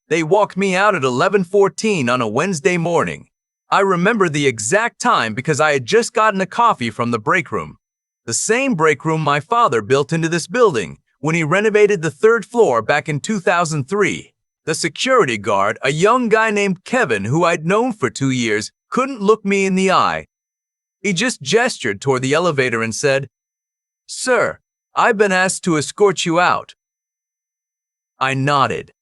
They walked me out at 11:14 on a Wednesday morning. I remember the exact time because I had just gotten a coffee from the break room. The same break room my father built into this building when he renovated the third floor back in 2003. The security guard, a young guy named Kevin who I'd known for 2 years, couldn't look me in the eye. He just gestured toward the elevator and said, "Sir, I've been asked to escort you out." I nodded.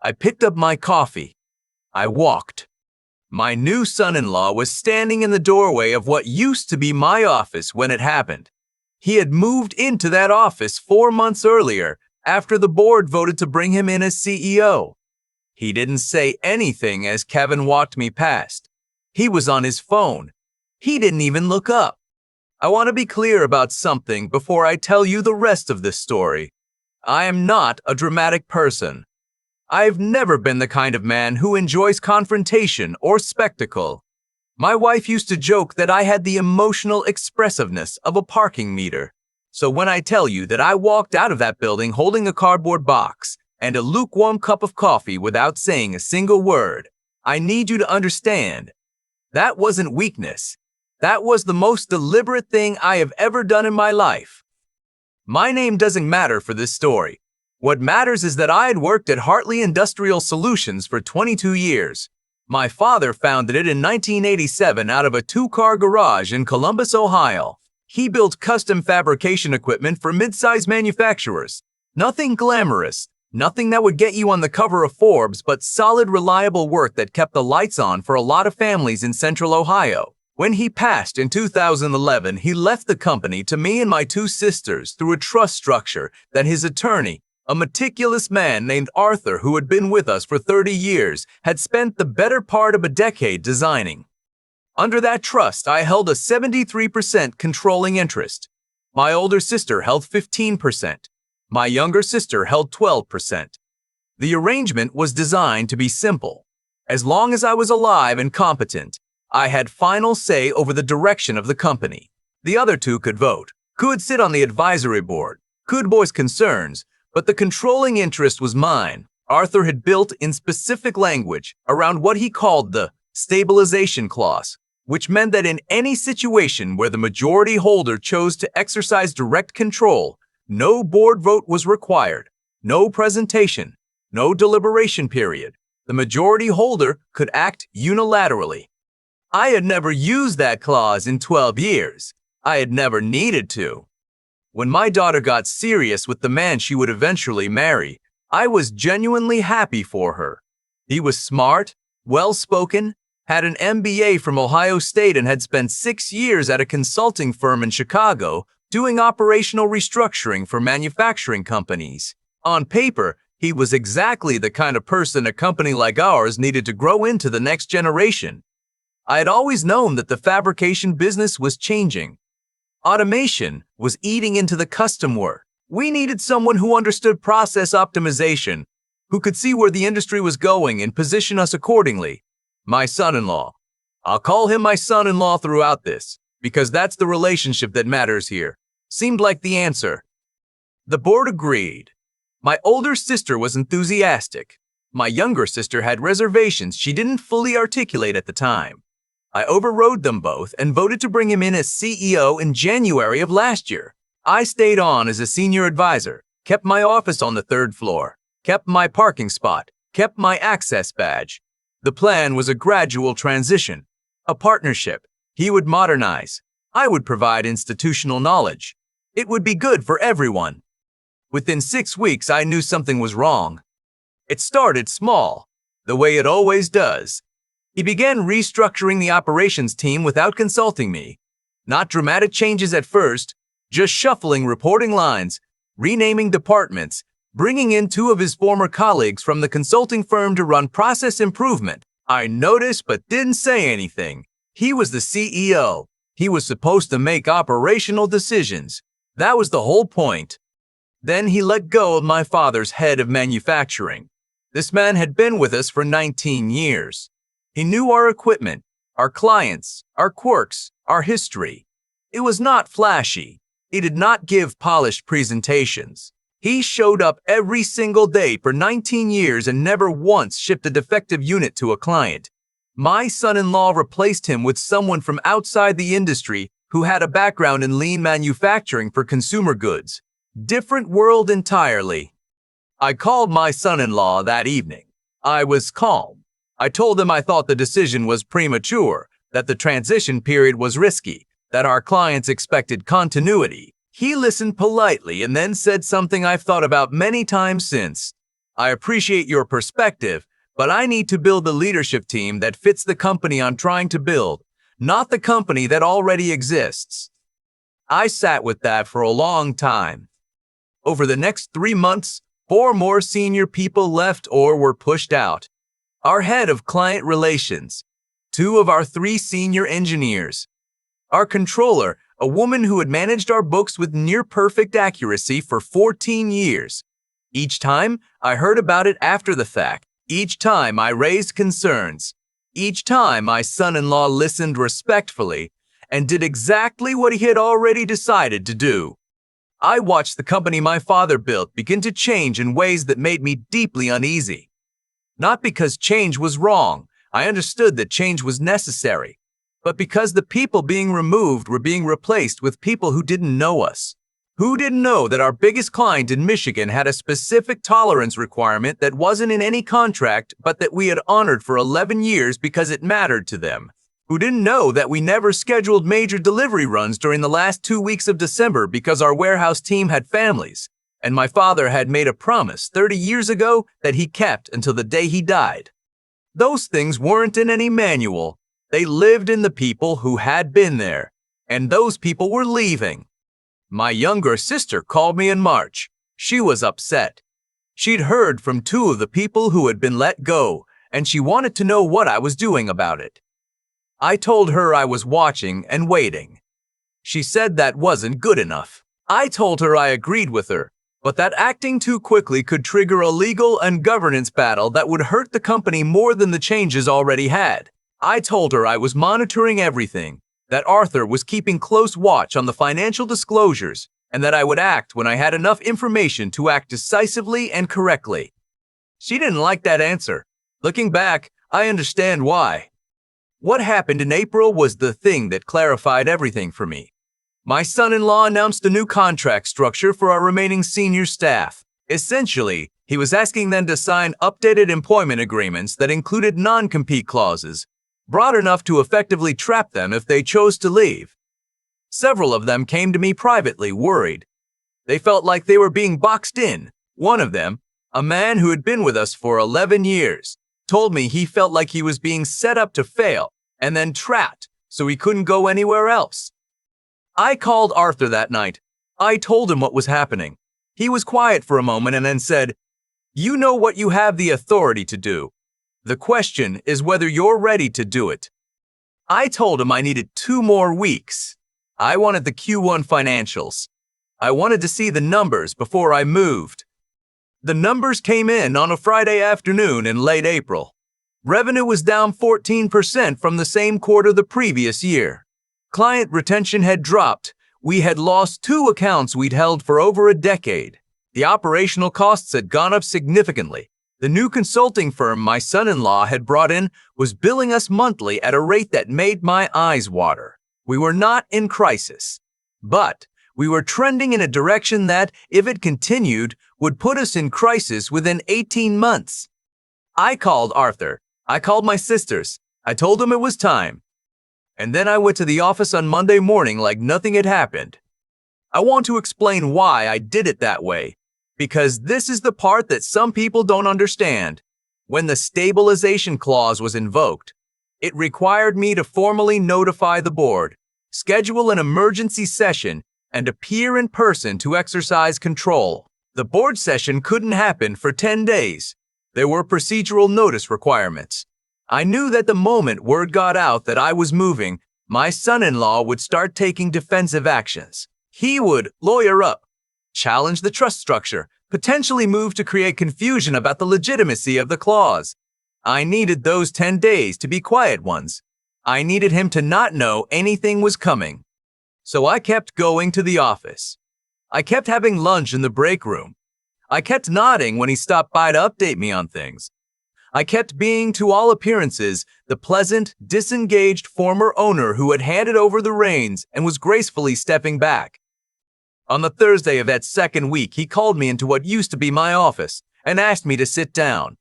I picked up my coffee. I walked. My new son-in-law was standing in the doorway of what used to be my office when it happened. He had moved into that office 4 months earlier after the board voted to bring him in as CEO. He didn't say anything as Kevin walked me past. He was on his phone. He didn't even look up. I want to be clear about something before I tell you the rest of this story. I am not a dramatic person. I've never been the kind of man who enjoys confrontation or spectacle. My wife used to joke that I had the emotional expressiveness of a parking meter. So when I tell you that I walked out of that building holding a cardboard box and a lukewarm cup of coffee without saying a single word, I need you to understand. That wasn't weakness. That was the most deliberate thing I have ever done in my life. My name doesn't matter for this story. What matters is that I had worked at Hartley Industrial Solutions for 22 years. My father founded it in 1987 out of a 2-car garage in Columbus, Ohio. He built custom fabrication equipment for mid-size manufacturers. Nothing glamorous, nothing that would get you on the cover of Forbes, but solid, reliable work that kept the lights on for a lot of families in central Ohio. When he passed in 2011, he left the company to me and my 2 sisters through a trust structure that his attorney, a meticulous man named Arthur who had been with us for 30 years, had spent the better part of a decade designing. Under that trust, I held a 73% controlling interest. My older sister held 15%. My younger sister held 12%. The arrangement was designed to be simple. As long as I was alive and competent, I had final say over the direction of the company. The other 2 could vote, could sit on the advisory board, could voice concerns, but the controlling interest was mine. Arthur had built in specific language around what he called the stabilization clause, which meant that in any situation where the majority holder chose to exercise direct control, no board vote was required, no presentation, no deliberation period. The majority holder could act unilaterally. I had never used that clause in 12 years. I had never needed to. When my daughter got serious with the man she would eventually marry, I was genuinely happy for her. He was smart, well-spoken, had an MBA from Ohio State and had spent 6 years at a consulting firm in Chicago doing operational restructuring for manufacturing companies. On paper, he was exactly the kind of person a company like ours needed to grow into the next generation. I had always known that the fabrication business was changing. Automation was eating into the custom work. We needed someone who understood process optimization, who could see where the industry was going and position us accordingly. My son-in-law. I'll call him my son-in-law throughout this, because that's the relationship that matters here. Seemed like the answer. The board agreed. My older sister was enthusiastic. My younger sister had reservations she didn't fully articulate at the time. I overrode them both and voted to bring him in as CEO in January of last year. I stayed on as a senior advisor, kept my office on the 3rd floor, kept my parking spot, kept my access badge. The plan was a gradual transition, a partnership. He would modernize. I would provide institutional knowledge. It would be good for everyone. Within 6 weeks, I knew something was wrong. It started small, the way it always does. He began restructuring the operations team without consulting me. Not dramatic changes at first, just shuffling reporting lines, renaming departments, bringing in 2 of his former colleagues from the consulting firm to run process improvement. I noticed but didn't say anything. He was the CEO. He was supposed to make operational decisions. That was the whole point. Then he let go of my father's head of manufacturing. This man had been with us for 19 years. He knew our equipment, our clients, our quirks, our history. It was not flashy. He did not give polished presentations. He showed up every single day for 19 years and never once shipped a defective unit to a client. My son-in-law replaced him with someone from outside the industry who had a background in lean manufacturing for consumer goods. Different world entirely. I called my son-in-law that evening. I was calm. I told him I thought the decision was premature, that the transition period was risky, that our clients expected continuity. He listened politely and then said something I've thought about many times since. I appreciate your perspective, but I need to build the leadership team that fits the company I'm trying to build, not the company that already exists. I sat with that for a long time. Over the next 3 months, 4 more senior people left or were pushed out. Our head of client relations, 2 of our 3 senior engineers, our controller, a woman who had managed our books with near-perfect accuracy for 14 years. Each time, I heard about it after the fact. Each time, I raised concerns. Each time, my son-in-law listened respectfully and did exactly what he had already decided to do. I watched the company my father built begin to change in ways that made me deeply uneasy. Not because change was wrong, I understood that change was necessary, but because the people being removed were being replaced with people who didn't know us. Who didn't know that our biggest client in Michigan had a specific tolerance requirement that wasn't in any contract but that we had honored for 11 years because it mattered to them? Who didn't know that we never scheduled major delivery runs during the last 2 weeks of December because our warehouse team had families, and my father had made a promise 30 years ago that he kept until the day he died? Those things weren't in any manual. They lived in the people who had been there, and those people were leaving. My younger sister called me in March. She was upset. She'd heard from 2 of the people who had been let go, and she wanted to know what I was doing about it. I told her I was watching and waiting. She said that wasn't good enough. I told her I agreed with her, but that acting too quickly could trigger a legal and governance battle that would hurt the company more than the changes already had. I told her I was monitoring everything, that Arthur was keeping close watch on the financial disclosures, and that I would act when I had enough information to act decisively and correctly. She didn't like that answer. Looking back, I understand why. What happened in April was the thing that clarified everything for me. My son-in-law announced a new contract structure for our remaining senior staff. Essentially, he was asking them to sign updated employment agreements that included non-compete clauses, broad enough to effectively trap them if they chose to leave. Several of them came to me privately, worried. They felt like they were being boxed in. One of them, a man who had been with us for 11 years, told me he felt like he was being set up to fail and then trapped so he couldn't go anywhere else. I called Arthur that night. I told him what was happening. He was quiet for a moment and then said, "You know what you have the authority to do. The question is whether you're ready to do it." I told him I needed 2 more weeks. I wanted the Q1 financials. I wanted to see the numbers before I moved. The numbers came in on a Friday afternoon in late April. Revenue was down 14% from the same quarter the previous year. Client retention had dropped. We had lost 2 accounts we'd held for over a decade. The operational costs had gone up significantly. The new consulting firm my son-in-law had brought in was billing us monthly at a rate that made my eyes water. We were not in crisis, but we were trending in a direction that, if it continued, would put us in crisis within 18 months. I called Arthur. I called my sisters. I told them it was time. And then I went to the office on Monday morning like nothing had happened. I want to explain why I did it that way, because this is the part that some people don't understand. When the stabilization clause was invoked, it required me to formally notify the board, schedule an emergency session, and appear in person to exercise control. The board session couldn't happen for 10 days. There were procedural notice requirements. I knew that the moment word got out that I was moving, my son-in-law would start taking defensive actions. He would lawyer up, challenge the trust structure, potentially move to create confusion about the legitimacy of the clause. I needed those 10 days to be quiet ones. I needed him to not know anything was coming. So I kept going to the office. I kept having lunch in the break room. I kept nodding when he stopped by to update me on things. I kept being, to all appearances, the pleasant, disengaged former owner who had handed over the reins and was gracefully stepping back. On the Thursday of that second week, he called me into what used to be my office and asked me to sit down.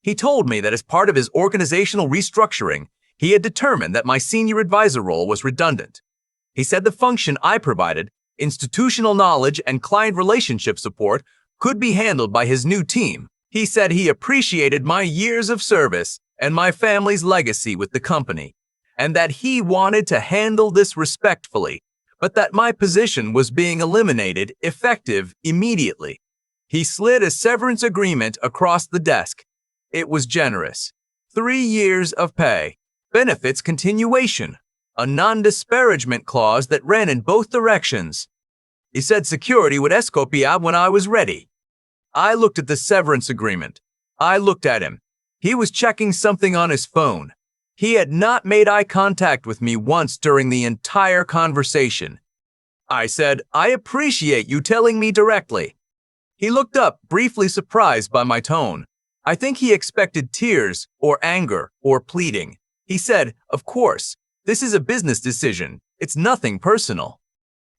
He told me that as part of his organizational restructuring, he had determined that my senior advisor role was redundant. He said the function I provided, institutional knowledge and client relationship support, could be handled by his new team. He said he appreciated my years of service and my family's legacy with the company, and that he wanted to handle this respectfully, but that my position was being eliminated effective immediately. He slid a severance agreement across the desk. It was generous. 3 years of pay, benefits continuation, a non-disparagement clause that ran in both directions. He said security would escort me out when I was ready. I looked at the severance agreement. I looked at him. He was checking something on his phone. He had not made eye contact with me once during the entire conversation. I said, "I appreciate you telling me directly." He looked up, briefly surprised by my tone. I think he expected tears, or anger, or pleading. He said, "Of course, this is a business decision. It's nothing personal."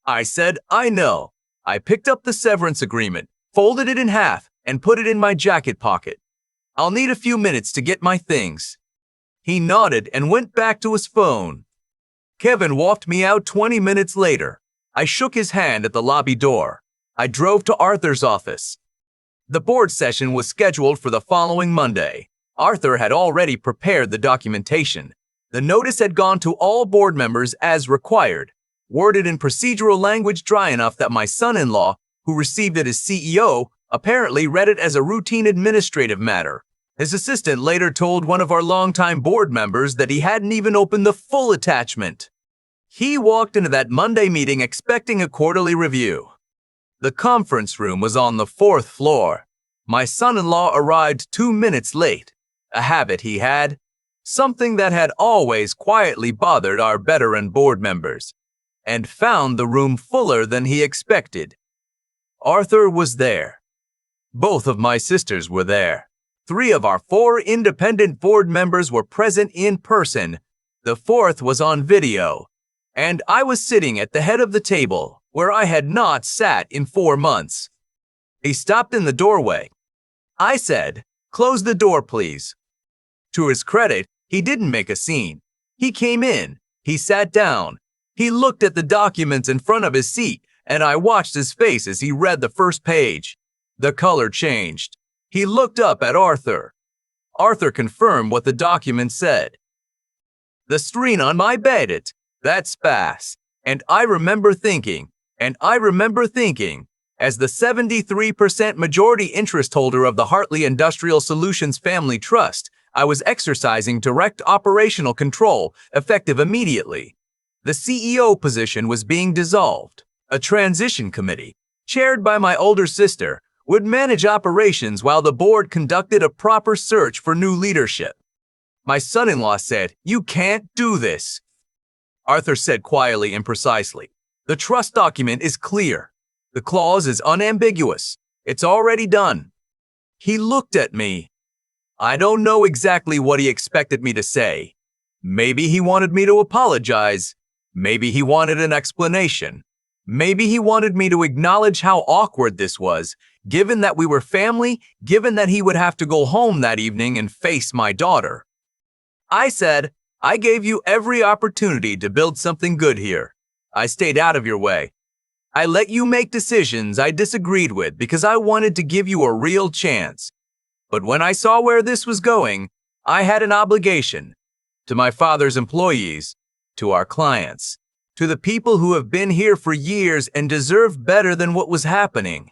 I said, "I know." I picked up the severance agreement, folded it in half, and put it in my jacket pocket. "I'll need a few minutes to get my things." He nodded and went back to his phone. Kevin walked me out 20 minutes later. I shook his hand at the lobby door. I drove to Arthur's office. The board session was scheduled for the following Monday. Arthur had already prepared the documentation. The notice had gone to all board members as required, worded in procedural language dry enough that my son-in-law, who received it as CEO, apparently read it as a routine administrative matter. His assistant later told one of our longtime board members that he hadn't even opened the full attachment. He walked into that Monday meeting expecting a quarterly review. The conference room was on the 4th floor. My son-in-law arrived 2 minutes late, a habit he had, something that had always quietly bothered our veteran board members, and found the room fuller than he expected. Arthur was there. Both of my sisters were there. 3 of our 4 independent board members were present in person. The 4th was on video, and I was sitting at the head of the table, where I had not sat in 4 months. He stopped in the doorway. I said, "Close the door, please." To his credit, he didn't make a scene. He came in, he sat down, he looked at the documents in front of his seat, and I watched his face as he read the first page. The color changed. He looked up at Arthur. Arthur confirmed what the document said. "The screen on my bed, that's fast." And I remember thinking, as the 73% majority interest holder of the Hartley Industrial Solutions Family Trust, I was exercising direct operational control, effective immediately. The CEO position was being dissolved. A transition committee, chaired by my older sister, would manage operations while the board conducted a proper search for new leadership. My son-in-law said, "You can't do this." Arthur said quietly and precisely, "The trust document is clear. The clause is unambiguous. It's already done." He looked at me. I don't know exactly what he expected me to say. Maybe he wanted me to apologize. Maybe he wanted an explanation. Maybe he wanted me to acknowledge how awkward this was, given that we were family, given that he would have to go home that evening and face my daughter. I said, "I gave you every opportunity to build something good here. I stayed out of your way. I let you make decisions I disagreed with because I wanted to give you a real chance. But when I saw where this was going, I had an obligation to my father's employees, to our clients, to the people who have been here for years and deserve better than what was happening."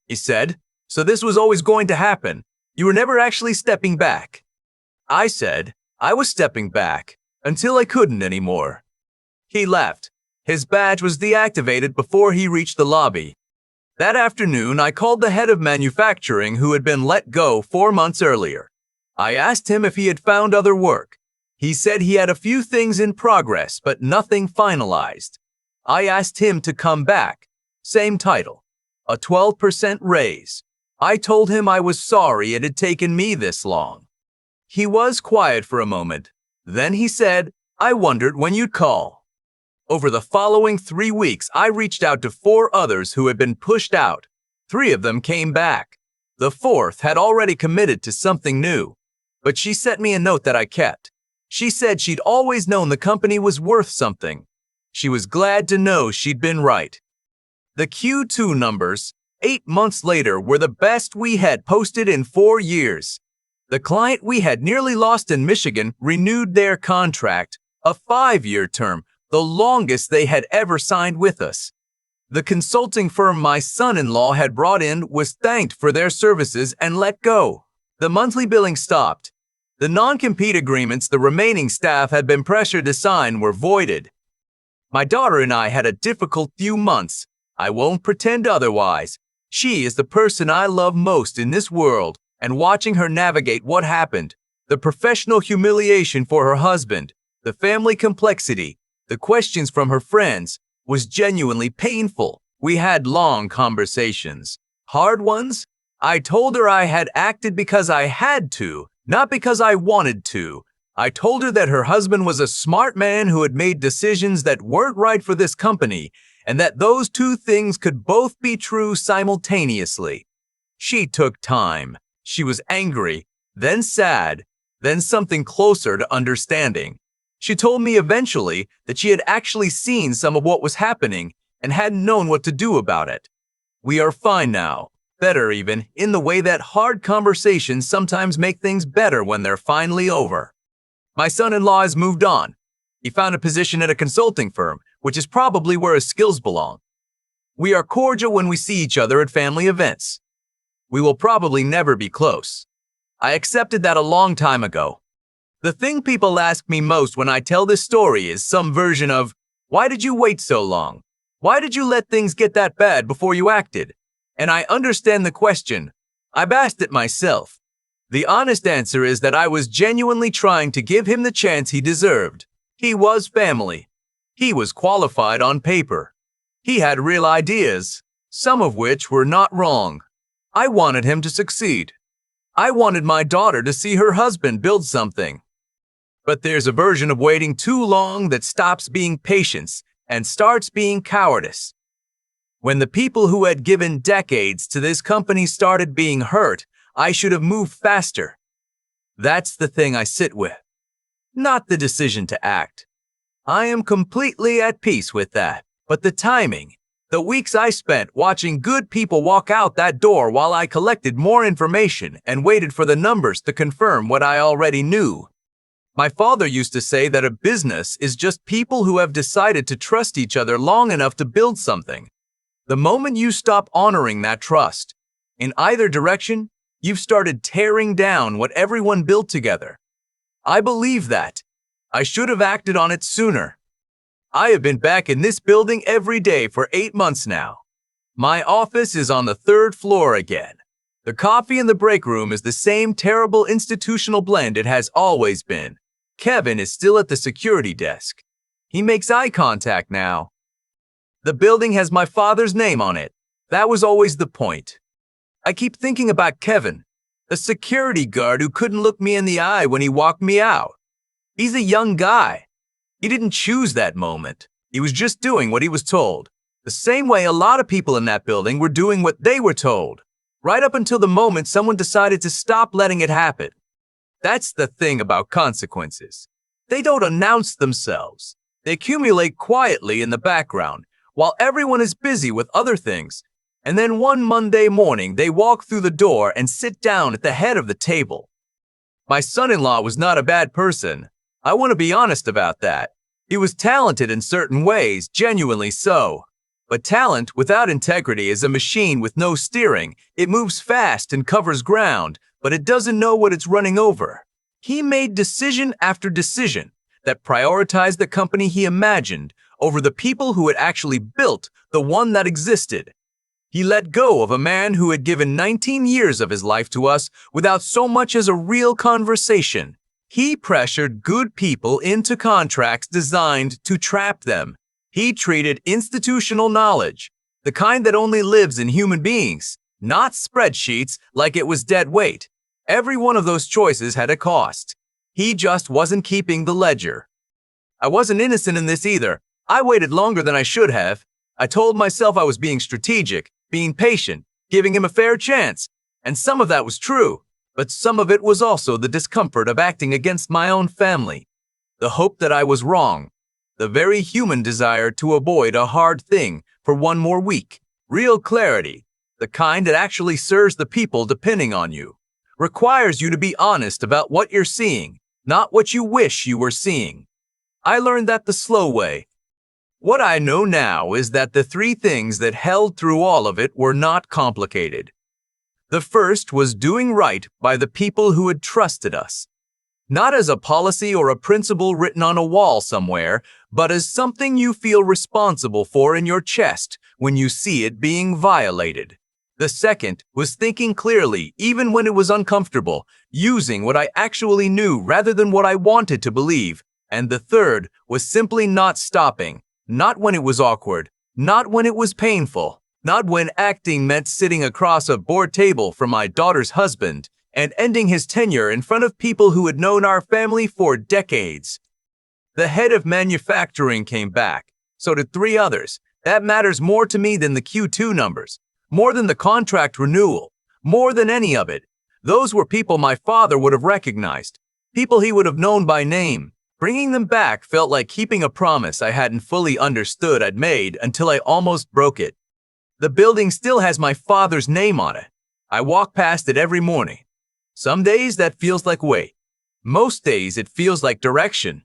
He said, "So this was always going to happen. You were never actually stepping back." I said, "I was stepping back until I couldn't anymore." He left. His badge was deactivated before he reached the lobby. That afternoon, I called the head of manufacturing who had been let go 4 months earlier. I asked him if he had found other work. He said he had a few things in progress, but nothing finalized. I asked him to come back. Same title. A 12% raise. I told him I was sorry it had taken me this long. He was quiet for a moment. Then he said, "I wondered when you'd call." Over the following 3 weeks, I reached out to 4 others who had been pushed out. 3 of them came back. The 4th had already committed to something new, but she sent me a note that I kept. She said she'd always known the company was worth something. She was glad to know she'd been right. The Q2 numbers, 8 months later, were the best we had posted in 4 years. The client we had nearly lost in Michigan renewed their contract, a 5-year term, the longest they had ever signed with us. The consulting firm my son-in-law had brought in was thanked for their services and let go. The monthly billing stopped. The non-compete agreements the remaining staff had been pressured to sign were voided. My daughter and I had a difficult few months. I won't pretend otherwise. She is the person I love most in this world, and watching her navigate what happened, the professional humiliation for her husband, the family complexity, the questions from her friends, was genuinely painful. We had long conversations. Hard ones? I told her I had acted because I had to, not because I wanted to. I told her that her husband was a smart man who had made decisions that weren't right for this company, and that those 2 things could both be true simultaneously. She took time. She was angry, then sad, then something closer to understanding. She told me eventually that she had actually seen some of what was happening and hadn't known what to do about it. We are fine now, better even, in the way that hard conversations sometimes make things better when they're finally over. My son-in-law has moved on. He found a position at a consulting firm, which is probably where his skills belong. We are cordial when we see each other at family events. We will probably never be close. I accepted that a long time ago. The thing people ask me most when I tell this story is some version of, "Why did you wait so long? Why did you let things get that bad before you acted?" And I understand the question. I've asked it myself. The honest answer is that I was genuinely trying to give him the chance he deserved. He was family. He was qualified on paper. He had real ideas, some of which were not wrong. I wanted him to succeed. I wanted my daughter to see her husband build something. But there's a version of waiting too long that stops being patience and starts being cowardice. When the people who had given decades to this company started being hurt, I should have moved faster. That's the thing I sit with, not the decision to act. I am completely at peace with that, but the timing, the weeks I spent watching good people walk out that door while I collected more information and waited for the numbers to confirm what I already knew. My father used to say that a business is just people who have decided to trust each other long enough to build something. The moment you stop honoring that trust, in either direction, you've started tearing down what everyone built together. I believe that. I should have acted on it sooner. I have been back in this building every day for 8 months now. My office is on the 3rd floor again. The coffee in the break room is the same terrible institutional blend it has always been. Kevin is still at the security desk. He makes eye contact now. The building has my father's name on it. That was always the point. I keep thinking about Kevin, the security guard who couldn't look me in the eye when he walked me out. He's a young guy. He didn't choose that moment. He was just doing what he was told. The same way a lot of people in that building were doing what they were told, right up until the moment someone decided to stop letting it happen. That's the thing about consequences. They don't announce themselves. They accumulate quietly in the background while everyone is busy with other things. And then one Monday morning, they walk through the door and sit down at the head of the table. My son-in-law was not a bad person. I want to be honest about that. He was talented in certain ways, genuinely so. But talent without integrity is a machine with no steering. It moves fast and covers ground, but it doesn't know what it's running over. He made decision after decision that prioritized the company he imagined over the people who had actually built the one that existed. He let go of a man who had given 19 years of his life to us without so much as a real conversation. He pressured good people into contracts designed to trap them. He treated institutional knowledge, the kind that only lives in human beings, not spreadsheets like it was dead weight. Every one of those choices had a cost. He just wasn't keeping the ledger. I wasn't innocent in this either. I waited longer than I should have. I told myself I was being strategic, being patient, giving him a fair chance. And some of that was true, but some of it was also the discomfort of acting against my own family. The hope that I was wrong. The very human desire to avoid a hard thing for one more week. Real clarity, the kind that actually serves the people depending on you, requires you to be honest about what you're seeing, not what you wish you were seeing. I learned that the slow way. What I know now is that the three things that held through all of it were not complicated. The first was doing right by the people who had trusted us. Not as a policy or a principle written on a wall somewhere, but as something you feel responsible for in your chest when you see it being violated. The second was thinking clearly even when it was uncomfortable, using what I actually knew rather than what I wanted to believe. And the third was simply not stopping, not when it was awkward, not when it was painful, not when acting meant sitting across a board table from my daughter's husband and ending his tenure in front of people who had known our family for decades. The head of manufacturing came back. So did three others. That matters more to me than the Q2 numbers, more than the contract renewal, more than any of it. Those were people my father would have recognized, people he would have known by name. Bringing them back felt like keeping a promise I hadn't fully understood I'd made until I almost broke it. The building still has my father's name on it. I walk past it every morning. Some days that feels like weight. Most days it feels like direction.